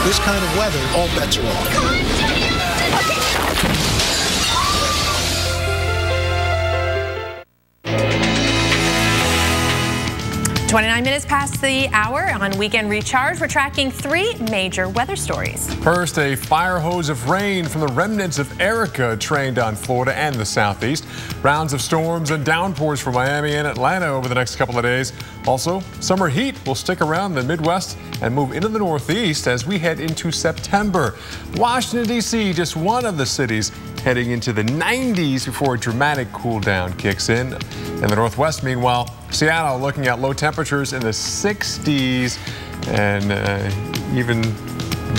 this kind of weather, all bets are off. 29 minutes past the hour on Weekend Recharge. We're tracking 3 major weather stories. First, a fire hose of rain from the remnants of Erica trained on Florida and the Southeast. Rounds of storms and downpours for Miami and Atlanta over the next couple of days. Also, summer heat will stick around the Midwest and move into the Northeast as we head into September. Washington, D.C., just one of the cities heading into the 90s before a dramatic cool down kicks in. In the Northwest, meanwhile, Seattle looking at low temperatures in the 60s and even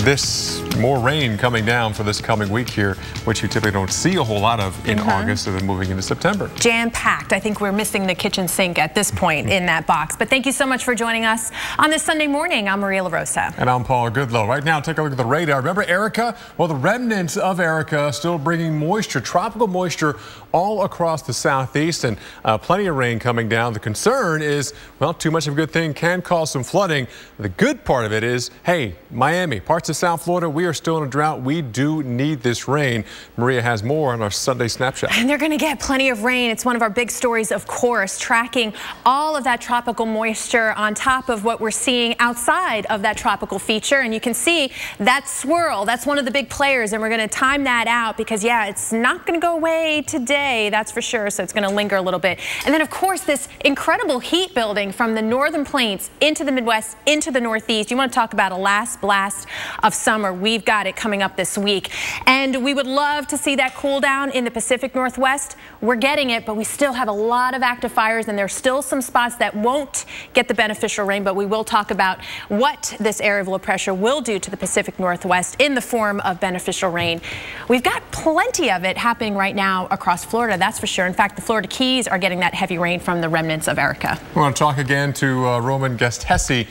this more rain coming down for this coming week here, which you typically don't see a whole lot of in August and then moving into September. Jam-packed. I think we're missing the kitchen sink at this point in that box. But thank you so much for joining us on this Sunday morning. I'm Maria LaRosa. And I'm Paul Goodlow. Right now, take a look at the radar. Remember Erica? Well, the remnants of Erica still bringing moisture, tropical moisture all across the Southeast, and plenty of rain coming down. The concern is, well, too much of a good thing can cause some flooding. The good part of it is, hey, Miami, parts of South Florida, we are still in a drought. We do need this rain. Maria has more on our Sunday Snapshot. And they're going to get plenty of rain. It's one of our big stories, of course, tracking all of that tropical moisture on top of what we're seeing outside of that tropical feature. And you can see that swirl. That's one of the big players, and we're going to time that out because, yeah, it's not going to go away today, that's for sure. So it's going to linger a little bit. And then, of course, this incredible heat building from the northern plains into the Midwest, into the Northeast. You want to talk about a last blast of summer. We've got it coming up this week. And we would love to see that cool down in the Pacific Northwest. We're getting it, but we still have a lot of active fires, and there's still some spots that won't get the beneficial rain. But we will talk about what this area of low pressure will do to the Pacific Northwest in the form of beneficial rain. We've got plenty of it happening right now across Florida, that's for sure. In fact, the Florida Keys are getting that heavy rain from the remnants of Erica. We want to talk again to Roman Gastesi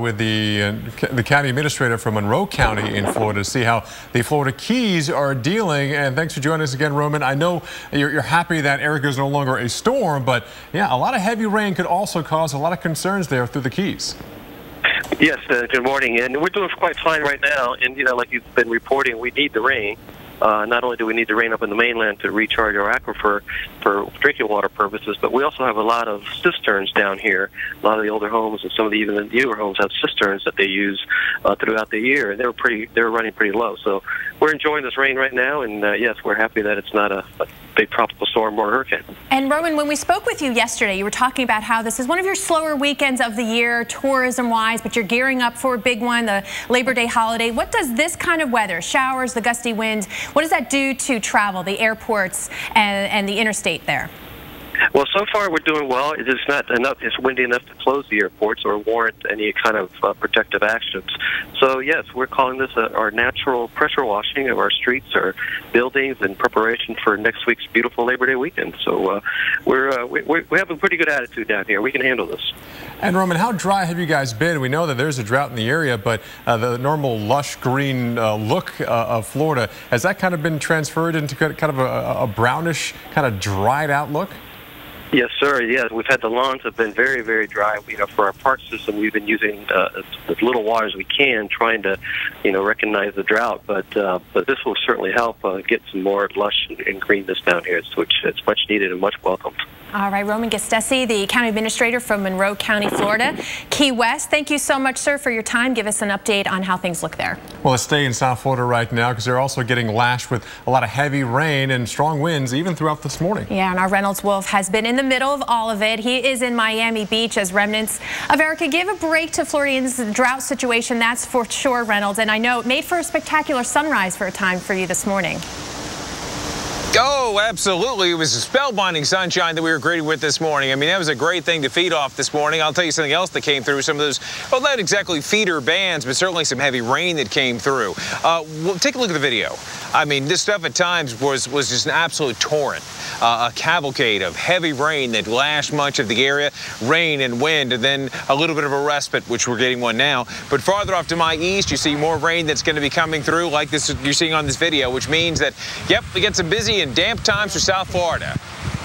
with the county administrator from Monroe County in Florida to see how the Florida Keys are dealing. And thanks for joining us again, Roman. I know you're happy that Erica is no longer a storm, but yeah, a lot of heavy rain could also cause a lot of concerns there through the Keys. Yes, good morning. And we're doing quite fine right now. And, you know, like you've been reporting, we need the rain. Not only do we need the rain up in the mainland to recharge our aquifer for drinking water purposes, but we also have a lot of cisterns down here. A lot of the older homes and some of even the newer homes have cisterns that they use throughout the year, and they're running pretty low. So we're enjoying this rain right now, and yes, we're happy that it's not a big tropical storm or hurricane. And Roman, when we spoke with you yesterday, you were talking about how this is one of your slower weekends of the year, tourism-wise, but you're gearing up for a big one, the Labor Day holiday. What does this kind of weather, showers, the gusty winds, what does that do to travel, the airports and the interstate there? Well, so far we're doing well. It's not enough. It's windy enough to close the airports or warrant any kind of protective actions. So yes, we're calling this our natural pressure washing of our streets, our buildings, in preparation for next week's beautiful Labor Day weekend. So we have a pretty good attitude down here. We can handle this. And Roman, how dry have you guys been? We know that there's a drought in the area, but the normal lush green look of Florida, has that kind of been transferred into kind of a brownish, kind of dried out look? Yes, sir. Yes, we've had the lawns have been very, very dry. You know, for our park system, we've been using as little water as we can, trying to, you know, recognize the drought. But this will certainly help get some more lush and greenness down here, which it's much needed and much welcomed. All right, Roman Gastesi, the county administrator from Monroe County, Florida. Key West, thank you so much, sir, for your time. Give us an update on how things look there. Well, let's stay in South Florida right now because they're also getting lashed with a lot of heavy rain and strong winds even throughout this morning. Yeah, and our Reynolds Wolf has been in the middle of all of it. He is in Miami Beach as remnants of Erica give a break to Floridians' drought situation. That's for sure, Reynolds. And I know it made for a spectacular sunrise for a time for you this morning. Oh, absolutely. It was a spellbinding sunshine that we were greeted with this morning. I mean, that was a great thing to feed off this morning. I'll tell you something else that came through. Some of those, well, not exactly feeder bands, but certainly some heavy rain that came through. Well, take a look at the video. I mean, this stuff at times was just an absolute torrent. A cavalcade of heavy rain that lashed much of the area, rain and wind, and then a little bit of a respite, which we're getting one now. But farther off to my east, you see more rain that's going to be coming through like this you're seeing on this video, which means that, yep, we get some busy and damp times for South Florida.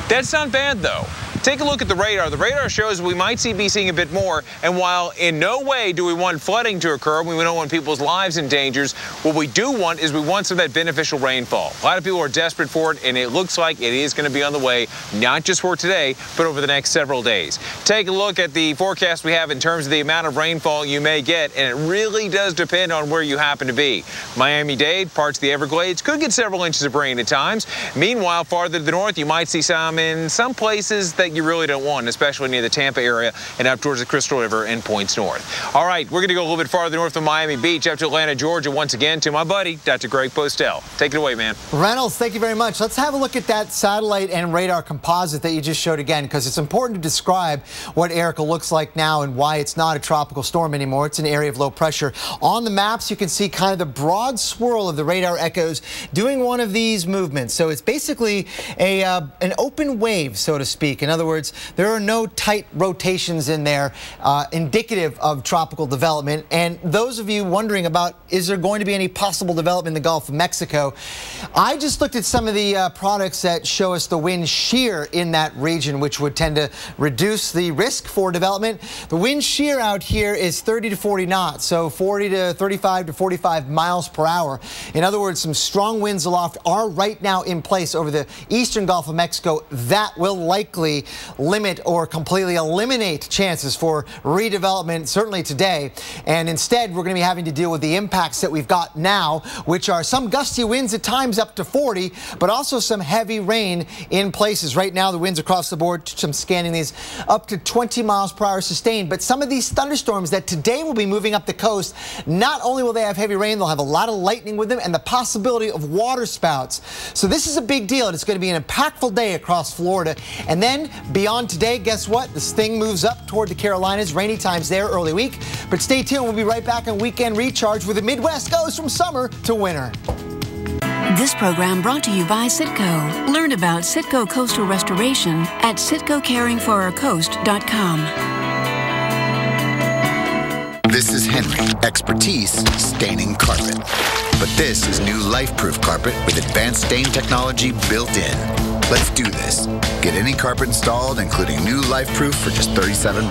That's not bad, though. take a look at the radar. The radar shows we might be seeing a bit more, and while in no way do we want flooding to occur, we don't want people's lives in danger, what we do want is we want some of that beneficial rainfall. A lot of people are desperate for it, and it looks like it is going to be on the way, not just for today, but over the next several days. Take a look at the forecast we have in terms of the amount of rainfall you may get, and it really does depend on where you happen to be. Miami-Dade, parts of the Everglades could get several inches of rain at times. Meanwhile, farther to the north, you might see some in some places that you really don't want, especially near the Tampa area and up towards the Crystal River and points north. All right, we're going to go a little bit farther north of Miami Beach up to Atlanta, Georgia, once again to my buddy, Dr. Greg Postel. Take it away, man. Reynolds, thank you very much. Let's have a look at that satellite and radar composite that you just showed again, because it's important to describe what Erica looks like now and why it's not a tropical storm anymore. It's an area of low pressure. On the maps, you can see kind of the broad swirl of the radar echoes doing one of these movements. So it's basically an open wave, so to speak. In other words, there are no tight rotations in there indicative of tropical development. And those of you wondering about, is there going to be any possible development in the Gulf of Mexico? I just looked at some of the products that show us the wind shear in that region, which would tend to reduce the risk for development. The wind shear out here is 30 to 40 knots, so 40 to 35 to 45 miles per hour. In other words, some strong winds aloft are right now in place over the eastern Gulf of Mexico. That will likely limit or completely eliminate chances for redevelopment, certainly today. And instead, we're going to be having to deal with the impacts that we've got now, which are some gusty winds at times up to 40, but also some heavy rain in places. Right now, the winds across the board, I'm scanning these, up to 20 miles per hour sustained. But some of these thunderstorms that today will be moving up the coast, not only will they have heavy rain, they'll have a lot of lightning with them and the possibility of water spouts. So this is a big deal, and it's going to be an impactful day across Florida. And then beyond today, guess what? This thing moves up toward the Carolinas. Rainy times there early week. But stay tuned. We'll be right back on Weekend Recharge, where the Midwest goes from summer to winter. This program brought to you by Citgo. Learn about Citgo Coastal Restoration at CitgoCaringForOurCoast.com. This is Henry, expertise staining carpet. But this is new LifeProof carpet with advanced stain technology built in. Let's do this. Get any carpet installed, including new LifeProof, for just $37.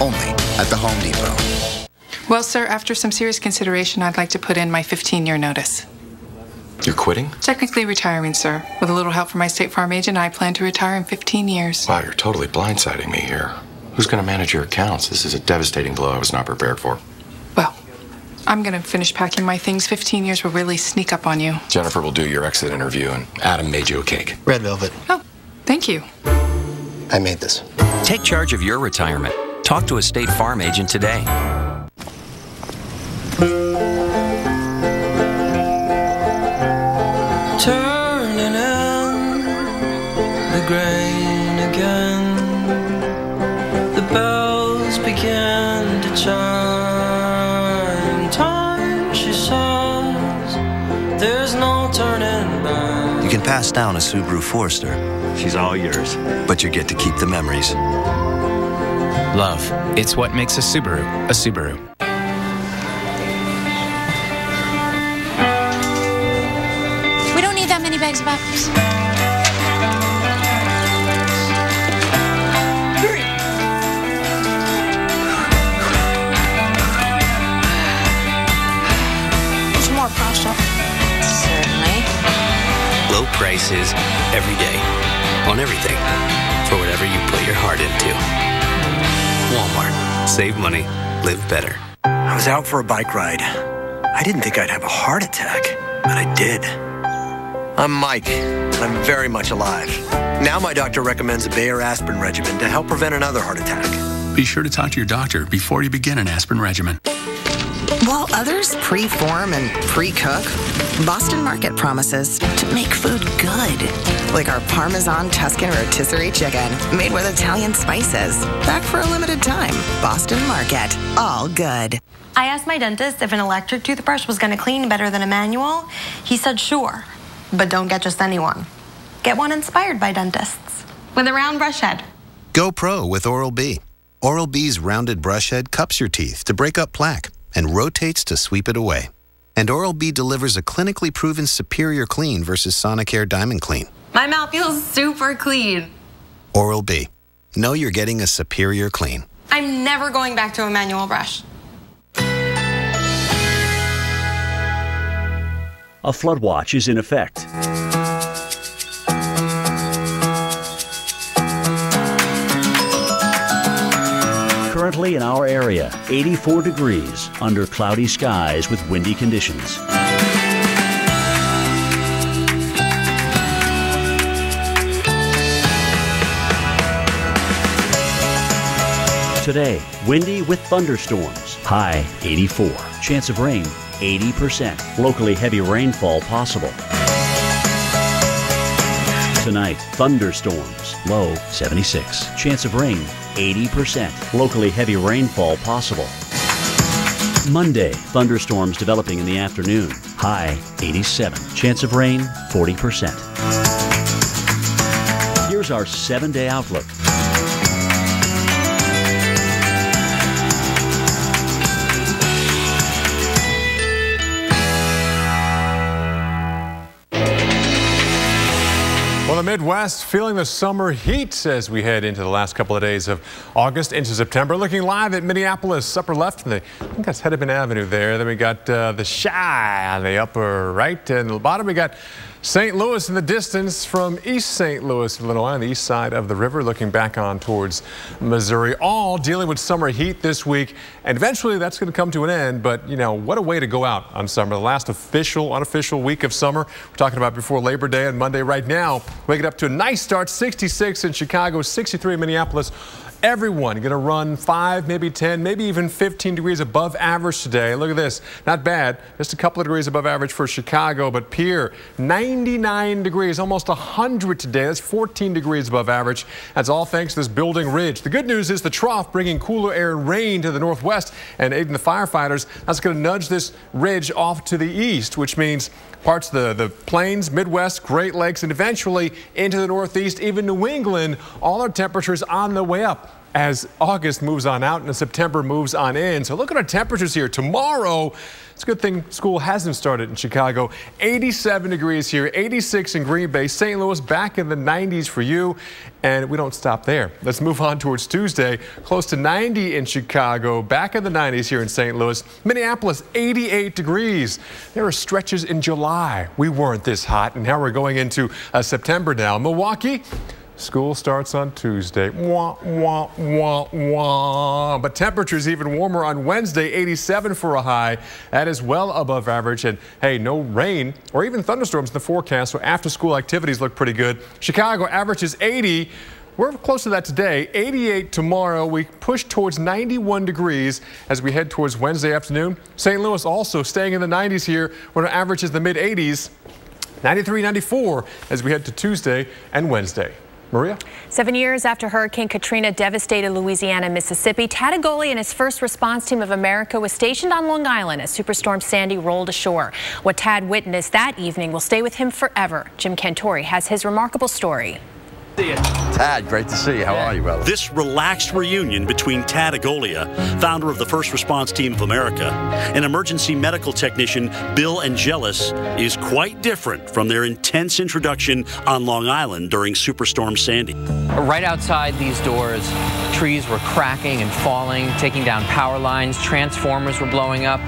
Only at the Home Depot. Well, sir, after some serious consideration, I'd like to put in my 15-year notice. You're quitting? Technically retiring, sir. With a little help from my State Farm agent, I plan to retire in 15 years. Wow, you're totally blindsiding me here. Who's going to manage your accounts? This is a devastating blow I was not prepared for. Well, I'm going to finish packing my things. 15 years will really sneak up on you. Jennifer will do your exit interview, and Adam made you a cake. Red velvet. Oh, thank you. I made this. Take charge of your retirement. Talk to a State Farm agent today. Turning in the grain again, the bells begin to chime. Time, she says, there's no turning back. You can pass down a Subaru Forester. She's all yours, but you get to keep the memories. Love, it's what makes a Subaru a Subaru. Many bags of apples. Hurry! There's more pasta. Certainly. Low prices every day on everything for whatever you put your heart into. Walmart. Save money. Live better. I was out for a bike ride. I didn't think I'd have a heart attack, but I did. I'm Mike, and I'm very much alive. Now my doctor recommends a Bayer aspirin regimen to help prevent another heart attack. Be sure to talk to your doctor before you begin an aspirin regimen. While others pre-form and pre-cook, Boston Market promises to make food good. Like our Parmesan Tuscan rotisserie chicken, made with Italian spices. Back for a limited time. Boston Market, all good. I asked my dentist if an electric toothbrush was going to clean better than a manual. He said sure. But don't get just anyone. Get one inspired by dentists with a round brush head. Go pro with Oral-B. Oral-B's rounded brush head cups your teeth to break up plaque and rotates to sweep it away. And Oral-B delivers a clinically proven superior clean versus Sonicare Diamond Clean. My mouth feels super clean. Oral-B. know you're getting a superior clean. I'm never going back to a manual brush. A flood watch is in effect. Currently in our area, 84 degrees under cloudy skies with windy conditions. Today, windy with thunderstorms. High 84. Chance of rain 80%. Locally heavy rainfall possible. Tonight, thunderstorms. Low 76. Chance of rain 80%. Locally heavy rainfall possible. Monday, thunderstorms developing in the afternoon. High 87. Chance of rain 40%. Here's our 7-day outlook. Well, the Midwest feeling the summer heat as we head into the last couple of days of August into September. Looking live at Minneapolis, upper left, I think that's Hennepin Avenue there. Then we got the Chi on the upper right, and the bottom we got St. Louis in the distance from East St. Louis, Illinois, on the east side of the river, looking back on towards Missouri, all dealing with summer heat this week. And eventually that's going to come to an end. But, you know, what a way to go out on summer. The last unofficial week of summer. We're talking about before Labor Day on Monday right now. Waking up to a nice start, 66 in Chicago, 63 in Minneapolis. Everyone going to run 5, maybe 10, maybe even 15 degrees above average today. Look at this. Not bad. Just a couple of degrees above average for Chicago. But Pierre, 99 degrees, almost 100 today. That's 14 degrees above average. That's all thanks to this building ridge. The good news is the trough bringing cooler air and rain to the northwest and aiding the firefighters. That's going to nudge this ridge off to the east, which means parts of the plains, Midwest, Great Lakes, and eventually into the Northeast, even New England. All our temperatures on the way up as August moves on out and September moves on in. So look at our temperatures here. Tomorrow, it's a good thing school hasn't started in Chicago. 87 degrees here, 86 in Green Bay, St. Louis back in the 90s for you. And we don't stop there. Let's move on towards Tuesday. Close to 90 in Chicago, back in the 90s here in St. Louis. Minneapolis, 88 degrees. There are stretches in July. We weren't this hot, and now we're going into September now. Milwaukee, school starts on Tuesday. Wah, wah, wah, wah. But temperatures even warmer on Wednesday, 87 for a high. That is well above average. And hey, no rain or even thunderstorms in the forecast, so after school activities look pretty good. Chicago averages 80. We're close to that today. 88 tomorrow. We push towards 91 degrees as we head towards Wednesday afternoon. St. Louis also staying in the 90s here when our average is the mid 80s. 93, 94 as we head to Tuesday and Wednesday. Maria? 7 years after Hurricane Katrina devastated Louisiana and Mississippi, Tad Agoli and his first response team of America was stationed on Long Island as Superstorm Sandy rolled ashore. What Tad witnessed that evening will stay with him forever. Jim Cantori has his remarkable story. Tad, great to see you. How are you, brother? This relaxed reunion between Tad Agoli, founder of the First Response Team of America, and emergency medical technician Bill Angelis is quite different from their intense introduction on Long Island during Superstorm Sandy. Right outside these doors, trees were cracking and falling, taking down power lines, transformers were blowing up,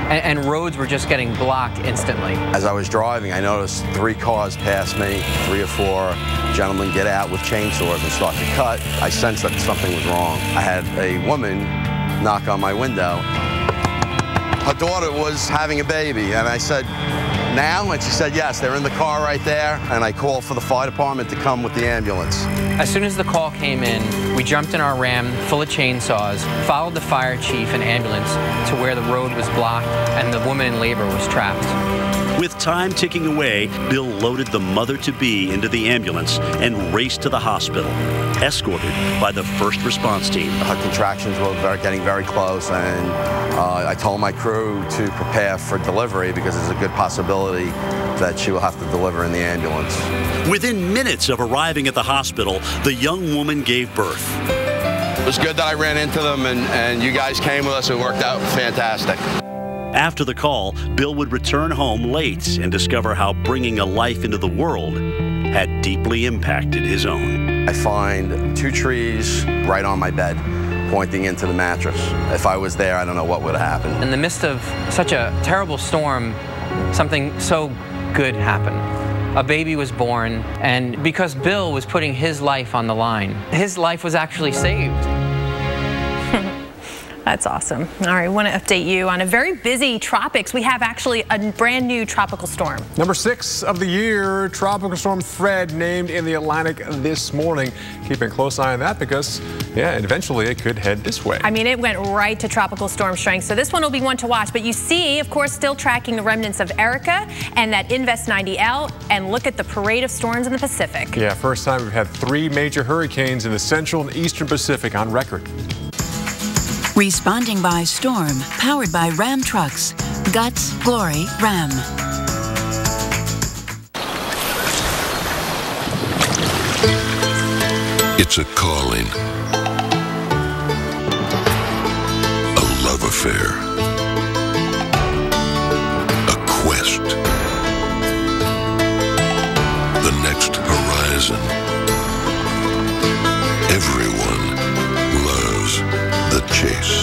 and roads were just getting blocked instantly. As I was driving, I noticed 3 cars pass me, 3 or 4 gentlemen get out with chainsaws and start to cut. I sensed that something was wrong. I had a woman knock on my window. Her daughter was having a baby, and I said, now? And she said, yes, they're in the car right there. And I called for the fire department to come with the ambulance. As soon as the call came in, we jumped in our Ram full of chainsaws, followed the fire chief and ambulance to where the road was blocked and the woman in labor was trapped. With time ticking away, Bill loaded the mother-to-be into the ambulance and raced to the hospital, escorted by the First Response Team. Her contractions were getting very close, and I told my crew to prepare for delivery because there's a good possibility that she will have to deliver in the ambulance. Within minutes of arriving at the hospital, the young woman gave birth. It was good that I ran into them, and you guys came with us. It worked out fantastic. After the call, Bill would return home late and discover how bringing a life into the world had deeply impacted his own. I find 2 trees right on my bed, pointing into the mattress. If I was there, I don't know what would have happened. In the midst of such a terrible storm, something so good happened. A baby was born, and because Bill was putting his life on the line, his life was actually saved. That's awesome. All right, I want to update you on a very busy tropics. We have actually a brand new tropical storm. Number 6 of the year, Tropical Storm Fred named in the Atlantic this morning. Keeping a close eye on that because, yeah, eventually it could head this way. I mean, it went right to tropical storm strength, so this one will be one to watch. But you see, of course, still tracking the remnants of Erica and that Invest 90L, and look at the parade of storms in the Pacific. Yeah, first time we've had 3 major hurricanes in the central and eastern Pacific on record. Responding by storm, powered by Ram trucks. Guts, glory, Ram. It's a calling, a love affair, a quest, the next horizon. Everyone loves the chase.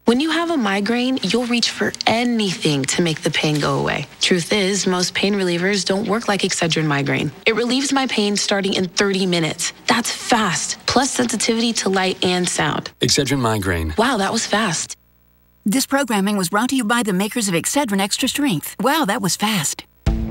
When you have a migraine, you'll reach for anything to make the pain go away. Truth is, most pain relievers don't work like Excedrin migraine. It relieves my pain starting in 30 minutes. That's fast, plus sensitivity to light and sound. Excedrin migraine. Wow, that was fast. This programming was brought to you by the makers of Excedrin Extra Strength. Wow, that was fast.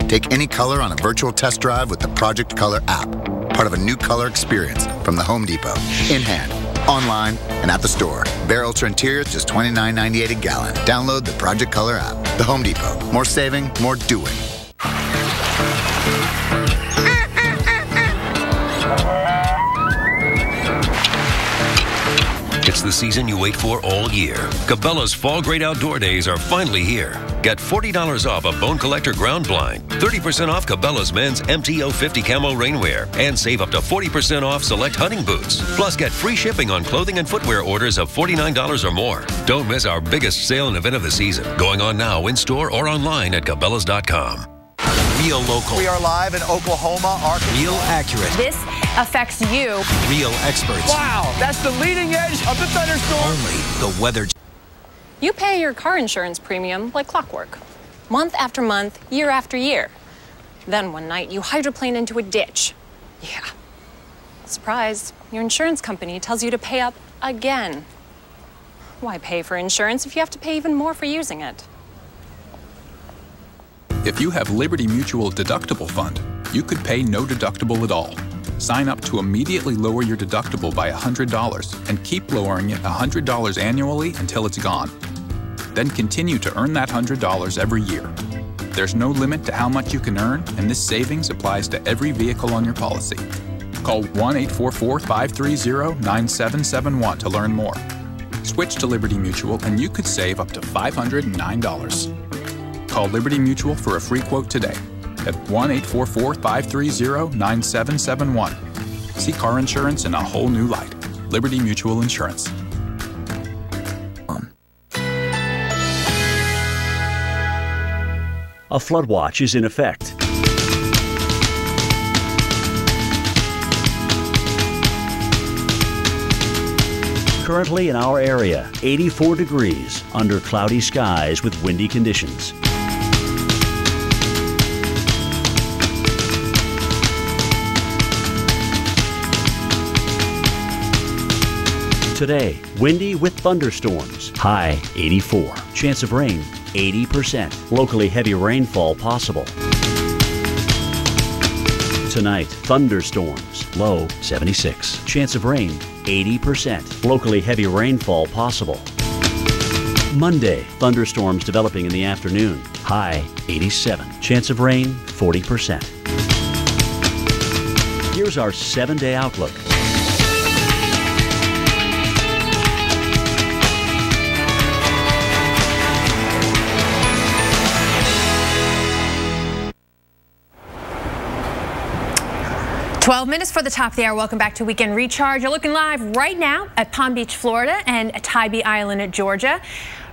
Take any color on a virtual test drive with the Project Color app, part of a new color experience from the Home Depot. In hand, online, and at the store. Bare Ultra Interior, just $29.98 a gallon. Download the Project Color app. The Home Depot. More saving, more doing. It's the season you wait for all year. Cabela's Fall Great Outdoor Days are finally here. Get $40 off a Bone Collector ground blind, 30% off Cabela's men's MTO 50 camo rainwear, and save up to 40% off select hunting boots. Plus, get free shipping on clothing and footwear orders of $49 or more. Don't miss our biggest sale and event of the season. Going on now in store or online at Cabela's.com. Real local. We are live in Oklahoma, Arkansas. Real accurate. This affects you. Real experts. Wow, that's the leading edge of the thunderstorm. Only the weather. You pay your car insurance premium like clockwork. Month after month, year after year. Then one night, you hydroplane into a ditch. Yeah. Surprise, your insurance company tells you to pay up again. Why pay for insurance if you have to pay even more for using it? If you have Liberty Mutual Deductible Fund, you could pay no deductible at all. Sign up to immediately lower your deductible by $100 and keep lowering it $100 annually until it's gone. Then continue to earn that $100 every year. There's no limit to how much you can earn, and this savings applies to every vehicle on your policy. Call 1-844-530-9771 to learn more. Switch to Liberty Mutual and you could save up to $509. Call Liberty Mutual for a free quote today at 1-844-530-9771. See car insurance in a whole new light. Liberty Mutual Insurance. A flood watch is in effect. Currently in our area, 84 degrees under cloudy skies with windy conditions. Today, windy with thunderstorms, high 84. Chance of rain, 80%. Locally heavy rainfall possible. Tonight, thunderstorms, low 76. Chance of rain, 80%. Locally heavy rainfall possible. Monday, thunderstorms developing in the afternoon, high 87. Chance of rain, 40%. Here's our 7-day outlook. Twelve minutes for the top of the hour. Welcome back to Weekend Recharge. You're looking live right now at Palm Beach, Florida, and Tybee Island, Georgia.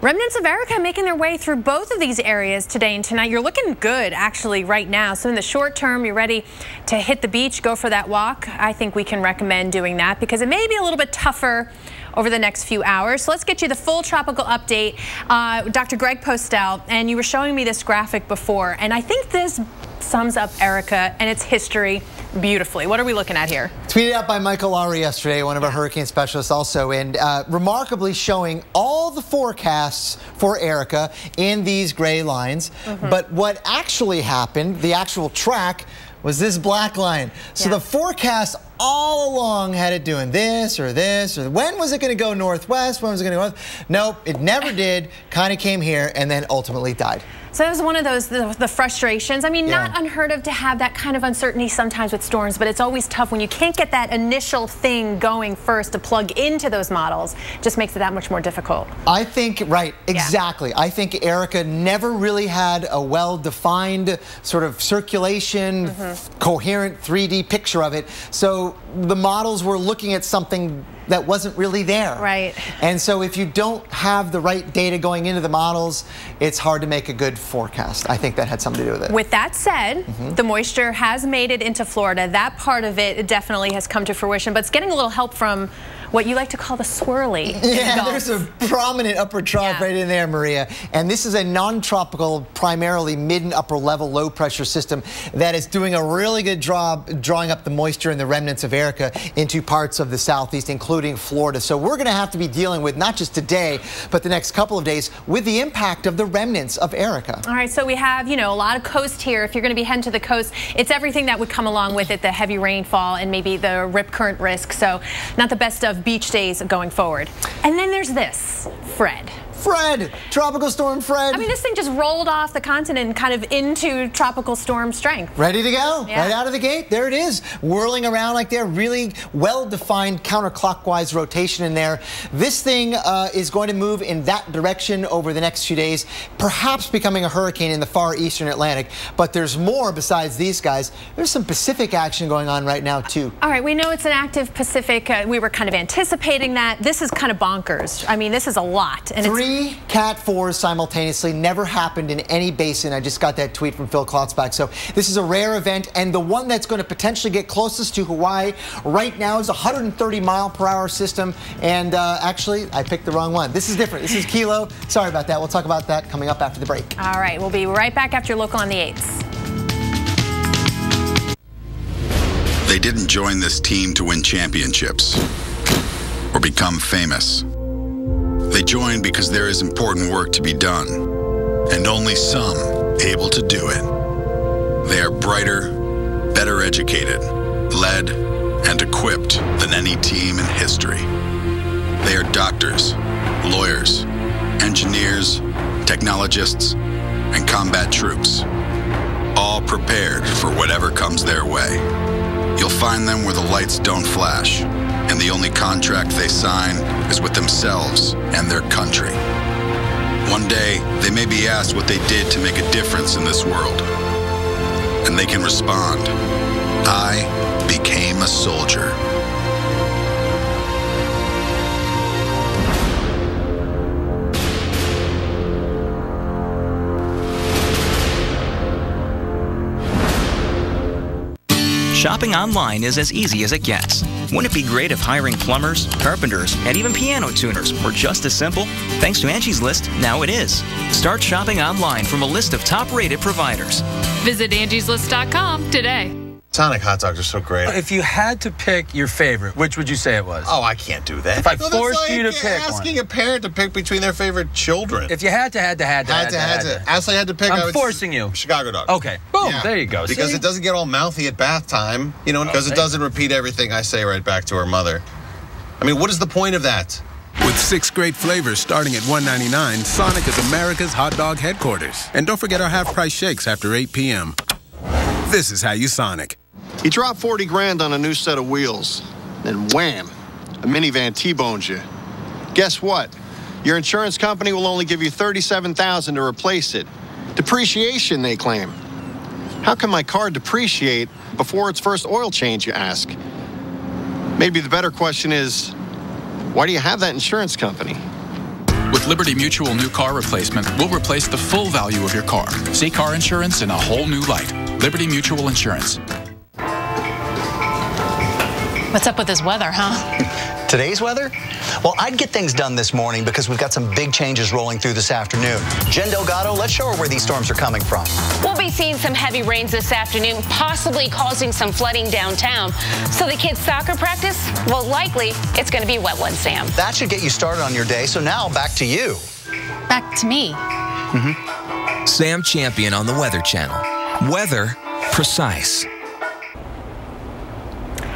Remnants of Erica making their way through both of these areas today and tonight. You're looking good actually right now. So in the short term, you're ready to hit the beach, go for that walk. I think we can recommend doing that because it may be a little bit tougher over the next few hours. So let's get you the full tropical update. Dr. Greg Postel, and you were showing me this graphic before, and I think this sums up Erica and its history beautifully. What are we looking at here? Tweeted out by Michael Lowry yesterday, one of our hurricane specialists also, and remarkably showing all the forecasts for Erica in these gray lines. But what actually happened, the actual track, was this black line. So the forecast all along had it doing this or this, or when was it going to go northwest, when was it going to go north? Nope, it never did, kind of came here and then ultimately died. So that was one of those, the frustrations. I mean, not unheard of to have that kind of uncertainty sometimes with storms, but it's always tough when you can't get that initial thing going first to plug into those models. Just makes it that much more difficult. I think, right, exactly. I think Erica never really had a well-defined sort of circulation, coherent 3D picture of it. So the models were looking at something that wasn't really there. Right. And so if you don't have the right data going into the models, it's hard to make a good forecast. I think that had something to do with it. With that said, the moisture has made it into Florida. That part of it definitely has come to fruition, but it's getting a little help from what you like to call the swirly. Yeah, there's a prominent upper trough right in there, Maria. And this is a non-tropical, primarily mid and upper level low pressure system that is doing a really good job drawing up the moisture and the remnants of Erica into parts of the southeast, including Florida. So we're going to have to be dealing with, not just today, but the next couple of days, with the impact of the remnants of Erica. All right, so we have, you know, a lot of coast here. If you're going to be heading to the coast, it's everything that would come along with it, the heavy rainfall and maybe the rip current risk. So not the best of beach days going forward. And then there's this, Fred. Fred, Tropical Storm Fred. I mean, this thing just rolled off the continent kind of into tropical storm strength. Ready to go, right out of the gate. There it is, whirling around like there. Really well-defined counterclockwise rotation in there. This thing is going to move in that direction over the next few days, perhaps becoming a hurricane in the far eastern Atlantic. But there's more besides these guys. There's some Pacific action going on right now, too. All right, we know it's an active Pacific. We were kind of anticipating that. This is kind of bonkers. I mean, this is a lot. And Three Cat 4s simultaneously, never happened in any basin. I just got that tweet from Phil Klotzbach. So this is a rare event, and the one that's going to potentially get closest to Hawaii right now is a 130-mile-per-hour system. And actually, I picked the wrong one. This is different. This is Kilo. Sorry about that. We'll talk about that coming up after the break. All right, we'll be right back after your local on the 8s. They didn't join this team to win championships or become famous. They joined because there is important work to be done, and only some able to do it. They are brighter, better educated, led, and equipped than any team in history. They are doctors, lawyers, engineers, technologists, and combat troops, all prepared for whatever comes their way. You'll find them where the lights don't flash, and the only contract they sign is with themselves and their country. One day, they may be asked what they did to make a difference in this world. And they can respond, I became a soldier. Shopping online is as easy as it gets. Wouldn't it be great if hiring plumbers, carpenters, and even piano tuners were just as simple? Thanks to Angie's List, now it is. Start shopping online from a list of top-rated providers. Visit angieslist.com today. Sonic hot dogs are so great. If you had to pick your favorite, which would you say it was? Oh, I can't do that. If I forced you to pick asking a parent to pick between their favorite children. If you had to. Ashley had to pick. I'm forcing you. Chicago dog. Okay. Boom. Yeah. There you go. Because it doesn't get all mouthy at bath time, you know, because it doesn't repeat everything I say right back to her mother. I mean, what is the point of that? With 6 great flavors starting at $1.99, Sonic is America's hot dog headquarters. And don't forget our half-price shakes after 8 p.m. This is how you Sonic. You drop 40 grand on a new set of wheels, then wham, a minivan T-bones you. Guess what? Your insurance company will only give you $37,000 to replace it. Depreciation, they claim. How can my car depreciate before its first oil change, you ask? Maybe the better question is, why do you have that insurance company? With Liberty Mutual new car replacement, we'll replace the full value of your car. See car insurance in a whole new light. Liberty Mutual Insurance. What's up with this weather, huh? Today's weather? Well, I'd get things done this morning because we've got some big changes rolling through this afternoon. Jen Delgado, let's show her where these storms are coming from. We'll be seeing some heavy rains this afternoon, possibly causing some flooding downtown. So the kids' soccer practice, well, likely it's going to be wet one, Sam. That should get you started on your day. So now back to you. Back to me. Sam Champion on the Weather Channel. Weather precise.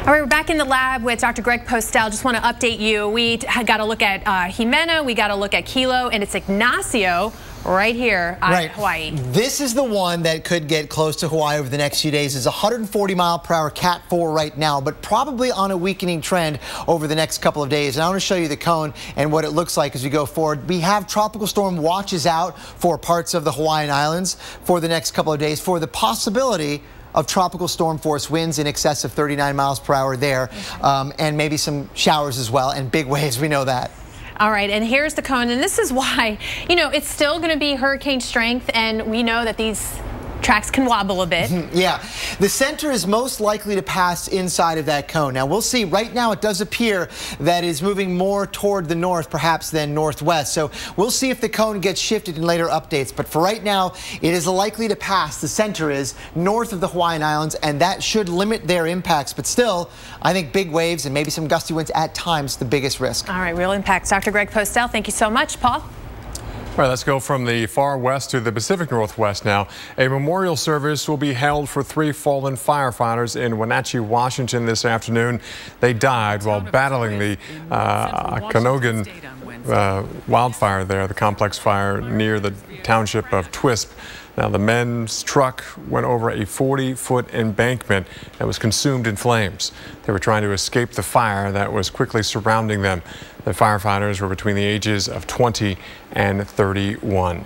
All right, we're back in the lab with Dr. Greg Postel. Just want to update you. We got to look at Jimena, we got to look at Kilo, and it's Ignacio right here at Hawaii. This is the one that could get close to Hawaii over the next few days. It's 140-mile-per-hour Cat 4 right now, but probably on a weakening trend over the next couple of days. And I want to show you the cone and what it looks like as we go forward. We have tropical storm watches out for parts of the Hawaiian Islands for the next couple of days for the possibility of tropical storm force winds in excess of 39 miles per hour there, and maybe some showers as well, and big waves, we know that. All right, and here's the cone, and this is why, you know, it's still going to be hurricane strength, and we know that these tracks can wobble a bit. Yeah, the center is most likely to pass inside of that cone. Now we'll see. Right now it does appear that it's moving more toward the north perhaps than northwest. So we'll see if the cone gets shifted in later updates. But for right now, it is likely to pass. The center is north of the Hawaiian Islands, and that should limit their impacts. But still, I think big waves and maybe some gusty winds at times the biggest risk. All right, real impacts. Dr. Greg Postel, thank you so much. Paul? All right, let's go from the far west to the Pacific Northwest now. A memorial service will be held for 3 fallen firefighters in Wenatchee, Washington this afternoon. They died while battling the Okanogan wildfire there, the complex fire near the township of Twisp. Now, the men's truck went over a 40-foot embankment that was consumed in flames. They were trying to escape the fire that was quickly surrounding them. The firefighters were between the ages of 20 and 31.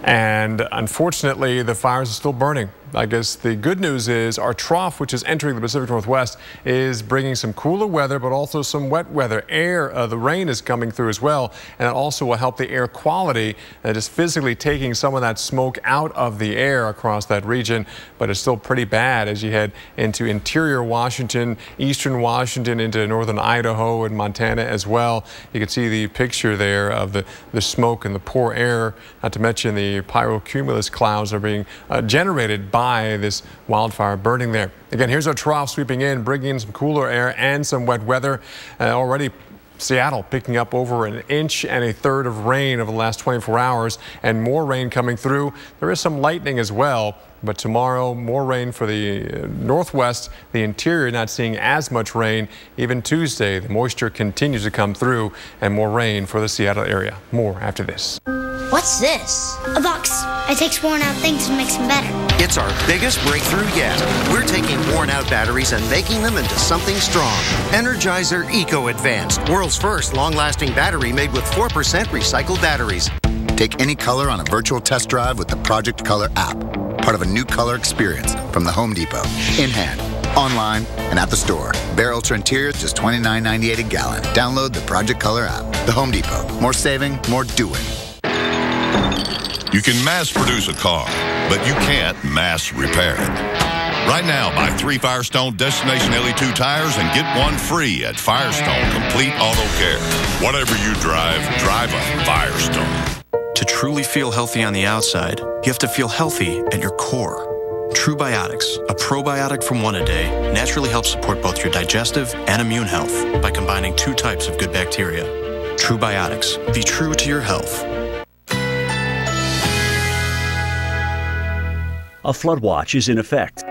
And unfortunately, the fires are still burning. I guess the good news is our trough, which is entering the Pacific Northwest, is bringing some cooler weather, but also some wet weather. The rain is coming through as well, and it also will help the air quality, just physically taking some of that smoke out of the air across that region. But it's still pretty bad as you head into interior Washington, eastern Washington, into northern Idaho and Montana as well. You can see the picture there of the smoke and the poor air, not to mention the pyrocumulus clouds are being generated by this wildfire burning there. Again, here's our trough sweeping in, bringing in some cooler air and some wet weather. Already Seattle picking up over 1 1/3 inches of rain over the last 24 hours and more rain coming through. There is some lightning as well, but tomorrow more rain for the northwest, the interior not seeing as much rain. Even Tuesday, the moisture continues to come through and more rain for the Seattle area. More after this. What's this? A box. It takes worn out things and makes them better. It's our biggest breakthrough yet. We're taking worn out batteries and making them into something strong. Energizer Eco Advanced, world's first long-lasting battery made with 4% recycled batteries. Take any color on a virtual test drive with the Project Color app. Part of a new color experience from the Home Depot. In hand, online, and at the store. Bare Ultra Interior is just $29.98 a gallon. Download the Project Color app. The Home Depot. More saving, more doing. You can mass produce a car, but you can't mass repair it. Right now, buy 3 Firestone Destination LE2 tires and get 1 free at Firestone Complete Auto Care. Whatever you drive, drive a Firestone. To truly feel healthy on the outside, you have to feel healthy at your core. True Biotics, a probiotic from One A Day, naturally helps support both your digestive and immune health by combining 2 types of good bacteria. True Biotics. Be true to your health. A flood watch is in effect.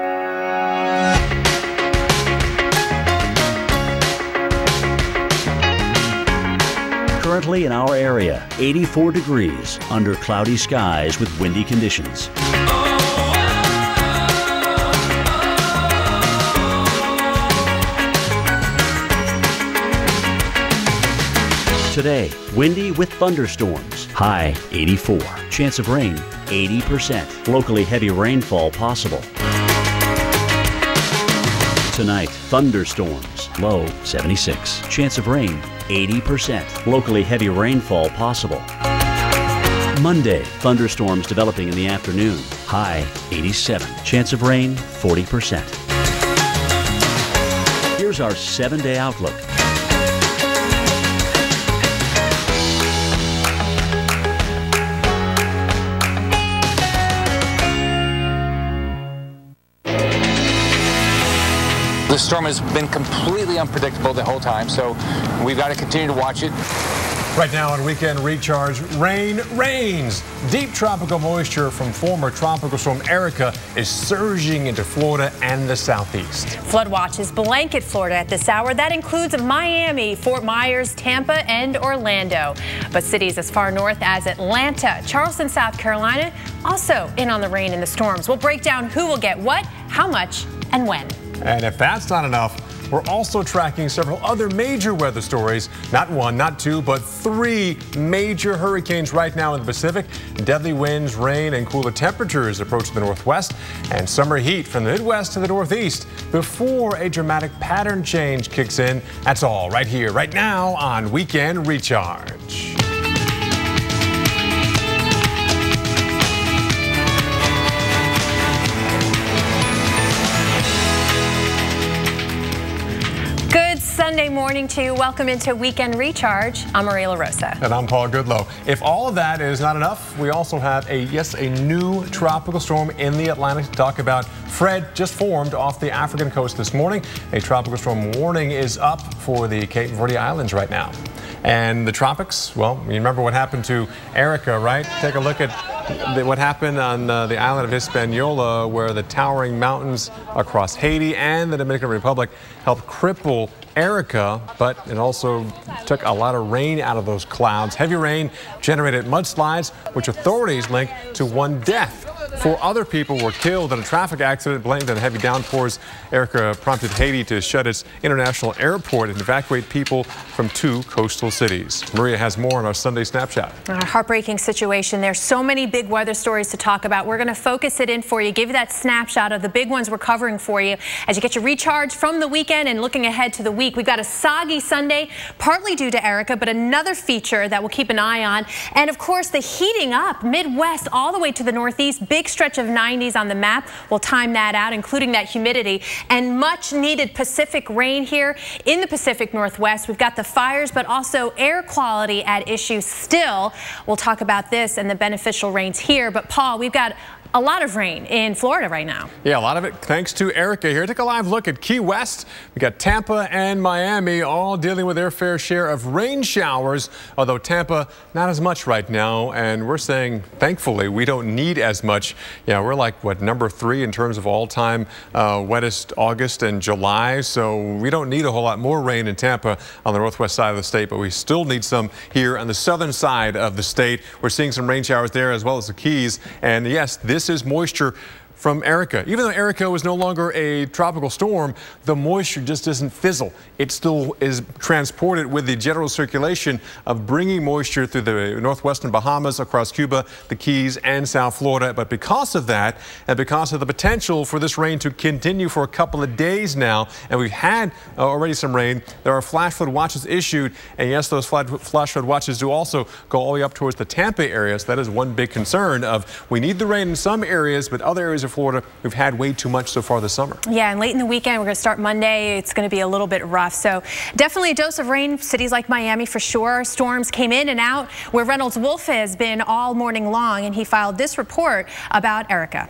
Currently in our area, 84 degrees under cloudy skies with windy conditions. Today, windy with thunderstorms. High 84. Chance of rain 80%. Locally heavy rainfall possible. Tonight, thunderstorms. Low 76. Chance of rain 80%. Locally heavy rainfall possible. Monday, thunderstorms developing in the afternoon. High 87. Chance of rain 40%. Here's our 7-day outlook. The storm has been completely unpredictable the whole time, so we've got to continue to watch it. Right now on Weekend Recharge, rain rains. Deep tropical moisture from former tropical storm Erica is surging into Florida and the southeast. Flood watches blanket Florida at this hour. That includes Miami, Fort Myers, Tampa, and Orlando. But cities as far north as Atlanta, Charleston, South Carolina, also in on the rain and the storms. We'll break down who will get what, how much, and when. And if that's not enough, we're also tracking several other major weather stories. Not one, not two, but 3 major hurricanes right now in the Pacific. Deadly winds, rain, and cooler temperatures approaching the northwest. And summer heat from the Midwest to the northeast before a dramatic pattern change kicks in. That's all right here, right now on Weekend Recharge. Sunday morning to you. Welcome into Weekend Recharge. I'm Maria LaRosa. And I'm Paul Goodlow. If all of that is not enough, we also have a new tropical storm in the Atlantic to talk about. Fred just formed off the African coast this morning. A tropical storm warning is up for the Cape Verde Islands right now. And the tropics, well, you remember what happened to Erica, right? Take a look at what happened on the island of Hispaniola, where the towering mountains across Haiti and the Dominican Republic helped cripple Erica, but it also took a lot of rain out of those clouds. Heavy rain generated mudslides, which authorities link to 1 death. 4 other people were killed in a traffic accident blamed on heavy downpours. Erica prompted Haiti to shut its international airport and evacuate people from 2 coastal cities. Maria has more on our Sunday Snapshot. A heartbreaking situation. There's so many big weather stories to talk about. We're going to focus it in for you, give you that snapshot of the big ones we're covering for you as you get your recharge from the weekend and looking ahead to the week. We've got a soggy Sunday, partly due to Erica, but another feature that we'll keep an eye on. And of course, the heating up Midwest all the way to the northeast. Big stretch of 90s on the map. We'll time that out, including that humidity and much needed Pacific rain here in the Pacific Northwest. We've got the fires, but also air quality at issue still. We'll talk about this and the beneficial rains here. But Paul, we've got a lot of rain in Florida right now. Yeah, a lot of it thanks to Erica here. Take a live look at Key West. We got Tampa and Miami all dealing with their fair share of rain showers, although Tampa not as much right now. And we're saying, thankfully, we don't need as much. Yeah, we're like, what, number 3 in terms of all-time wettest August and July. So we don't need a whole lot more rain in Tampa on the northwest side of the state, but we still need some here on the southern side of the state. We're seeing some rain showers there as well as the Keys. And yes, this is moisture from Erica. Even though Erica was no longer a tropical storm, the moisture just doesn't fizzle. It still is transported with the general circulation of bringing moisture through the northwestern Bahamas, across Cuba, the Keys, and South Florida. But because of that, and because of the potential for this rain to continue for a couple of days now, and we've had already some rain, there are flash flood watches issued. And yes, those flash flood watches do also go all the way up towards the Tampa area. So that is one big concern of we need the rain in some areas, but other areas of Florida, we've had way too much so far this summer. Yeah, and late in the weekend, we're going to start Monday. It's going to be a little bit rough. So definitely a dose of rain. Cities like Miami for sure. Storms came in and out where Reynolds Wolf has been all morning long, and he filed this report about Erica.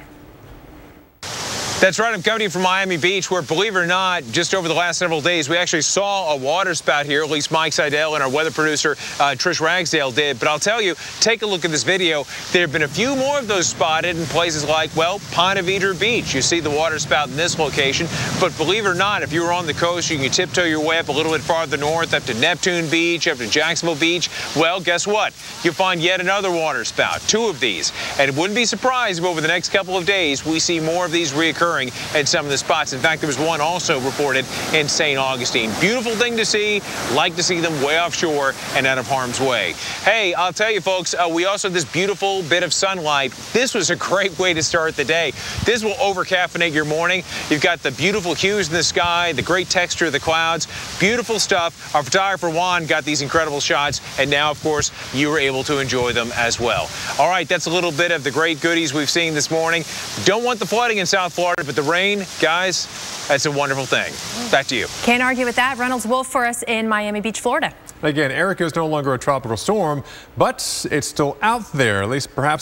That's right. I'm coming to you from Miami Beach, where, believe it or not, just over the last several days, we actually saw a water spout here. At least Mike Seidel and our weather producer, Trish Ragsdale, did. But I'll tell you, take a look at this video. There have been a few more of those spotted in places like, well, Ponte Vedra Beach. You see the water spout in this location. But believe it or not, if you were on the coast, you can tiptoe your way up a little bit farther north, up to Neptune Beach, up to Jacksonville Beach. Well, guess what? You'll find yet another water spout, 2 of these. And it wouldn't be surprised if over the next couple of days we see more of these reoccurring. occurring in some of the spots. In fact, there was one also reported in St. Augustine. Beautiful thing to see. Like to see them way offshore and out of harm's way. Hey, I'll tell you, folks, we also had this beautiful bit of sunlight. This was a great way to start the day. This will over-caffeinate your morning. You've got the beautiful hues in the sky, the great texture of the clouds. Beautiful stuff. Our photographer Juan got these incredible shots, and now, of course, you were able to enjoy them as well. All right, that's a little bit of the great goodies we've seen this morning. Don't want the flooding in South Florida, but the rain, guys, that's a wonderful thing. Back to you. Can't argue with that. Reynolds Wolf for us in Miami Beach, Florida. Again, Erica is no longer a tropical storm, but it's still out there, at least perhaps